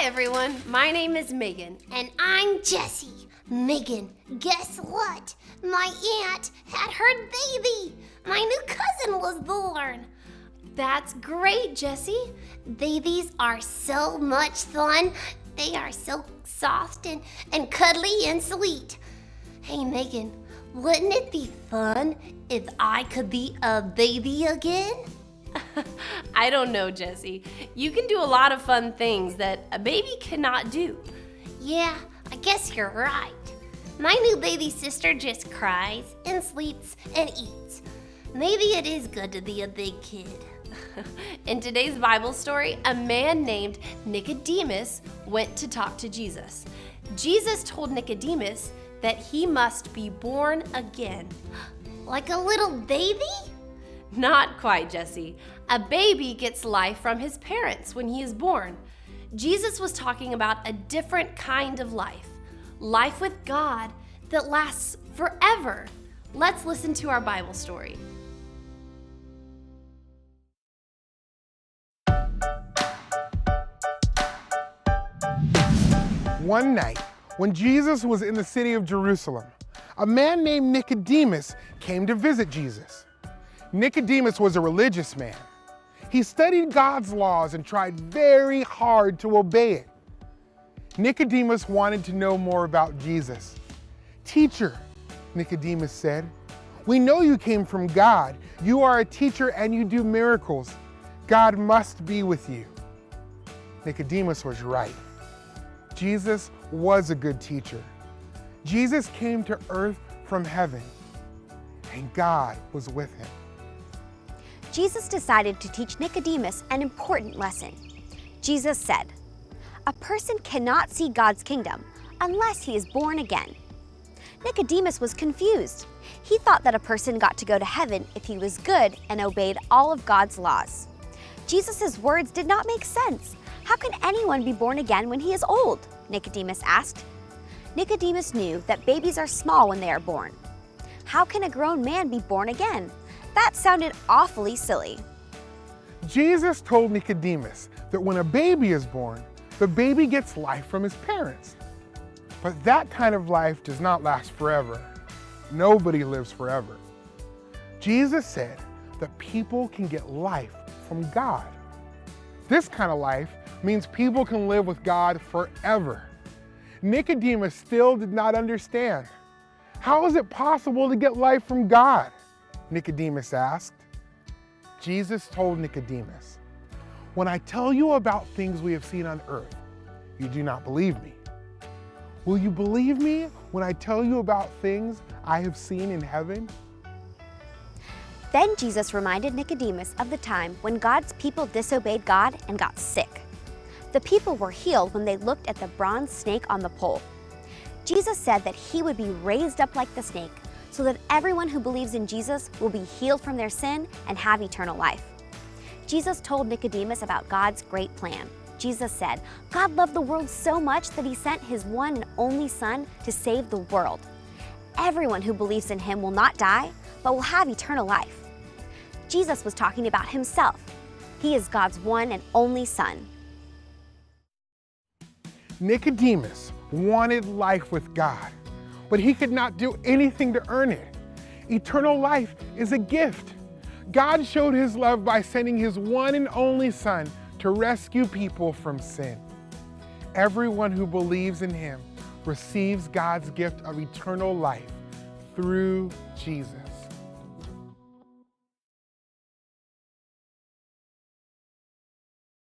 Hi everyone, my name is Megan. And I'm Jessie. Megan, guess what? My aunt had her baby. My new cousin was born. That's great, Jessie. Babies are so much fun. They are so soft and cuddly and sweet. Hey Megan, wouldn't it be fun if I could be a baby again? I don't know, Jessie. You can do a lot of fun things that a baby cannot do. Yeah, I guess you're right. My new baby sister just cries and sleeps and eats. Maybe it is good to be a big kid. In today's Bible story, a man named Nicodemus went to talk to Jesus. Jesus told Nicodemus that he must be born again. Like a little baby? Not quite, Jessie. A baby gets life from his parents when he is born. Jesus was talking about a different kind of life with God that lasts forever. Let's listen to our Bible story. One night, when Jesus was in the city of Jerusalem, a man named Nicodemus came to visit Jesus. Nicodemus was a religious man. He studied God's laws and tried very hard to obey it. Nicodemus wanted to know more about Jesus. "Teacher," Nicodemus said, "we know you came from God. You are a teacher and you do miracles. God must be with you." Nicodemus was right. Jesus was a good teacher. Jesus came to earth from heaven, and God was with him. Jesus decided to teach Nicodemus an important lesson. Jesus said, "A person cannot see God's kingdom unless he is born again." Nicodemus was confused. He thought that a person got to go to heaven if he was good and obeyed all of God's laws. Jesus' words did not make sense. How can anyone be born again when he is old? Nicodemus asked. Nicodemus knew that babies are small when they are born. How can a grown man be born again? That sounded awfully silly. Jesus told Nicodemus that when a baby is born, the baby gets life from his parents. But that kind of life does not last forever. Nobody lives forever. Jesus said that people can get life from God. This kind of life means people can live with God forever. Nicodemus still did not understand. How is it possible to get life from God? Nicodemus asked. Jesus told Nicodemus, "When I tell you about things we have seen on earth, you do not believe me. Will you believe me when I tell you about things I have seen in heaven?" Then Jesus reminded Nicodemus of the time when God's people disobeyed God and got sick. The people were healed when they looked at the bronze snake on the pole. Jesus said that he would be raised up like the snake so that everyone who believes in Jesus will be healed from their sin and have eternal life. Jesus told Nicodemus about God's great plan. Jesus said, "God loved the world so much that he sent his one and only Son to save the world. Everyone who believes in him will not die, but will have eternal life." Jesus was talking about himself. He is God's one and only Son. Nicodemus wanted life with God, but he could not do anything to earn it. Eternal life is a gift. God showed his love by sending his one and only Son to rescue people from sin. Everyone who believes in him receives God's gift of eternal life through Jesus.